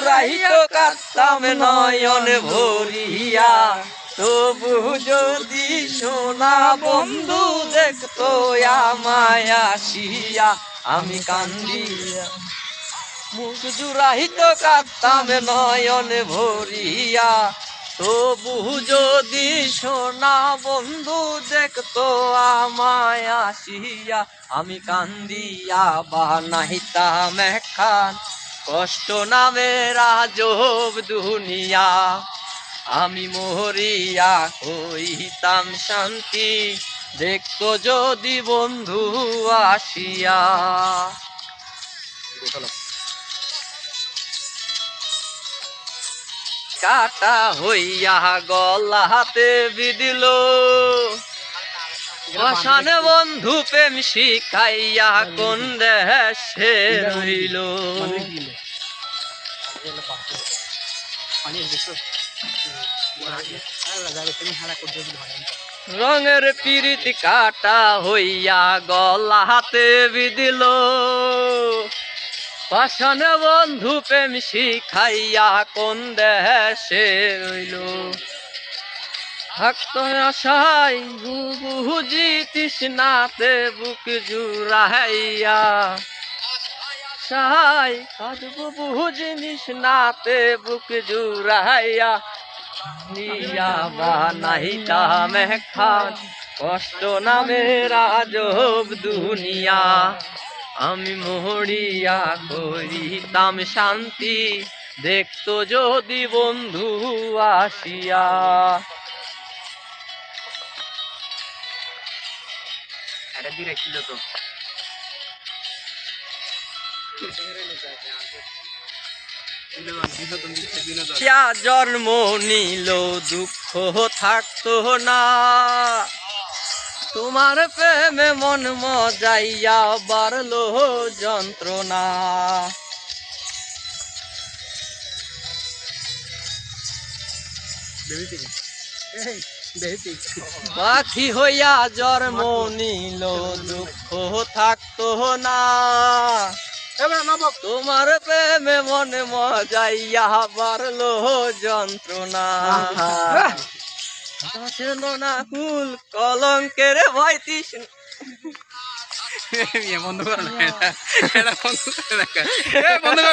জুড়াইয়া কাঁদতাম নয়ন ভরিয়া, তবু যদি সোনা বন্ধু দেখতো আমায় আসিয়া, আমি কান্দিয়া মুখ জুড়াইত কাঁদতাম নয়ন ভরিয়া, তবু যদি সোনা বন্ধু দেখতো আমায় আসিয়া, আমি কান্দিয়া বানাইতাম একখান কষ্ট নামের আজব দুনিয়া। আমি মরিয়া হইতাম শান্তি, দেখতো যদি বন্ধু আসিয়া। কাটা হইয়া গলাতে বিদিল, শ্মশানে বন্ধু প্রেম শিখাইয়া কোন দেশে রইল। রঙের পিরিতি কাটা হইয়া গলাতে বিদিল, শ্মশানে বন্ধু প্রেম শিখাইয়া কোন দেশে রইল। থাকতো আশায় বুঝি তৃষ্ণাতে বুক জুড়াইয়া, সাই কাঁদবো বুঝি তৃষ্ণাতে বুক জুড়াইয়া, নিয়া বানাইতাম একখান কষ্ট নামের আজব দুনিয়া। আমি মরিয়া করিতাম শান্তি, দেখতো যদি বন্ধু আসিয়া। এটা দিয়ে ছিল তো জন্ম নিল দুঃখ থাকতো না, তোমার প্রেমে মন মজাইয়া বাড়লো যন্ত্রণা। পাখি হইয়া জন্ম নিল দুঃখ থাকতো না, তোমার প্রেমে মনে মজাইয়া বাড়লো যন্ত্রণা। না কুল কলঙ্কের ভয় তৃষ্ণা। বন্ধ করো, বন্ধ করে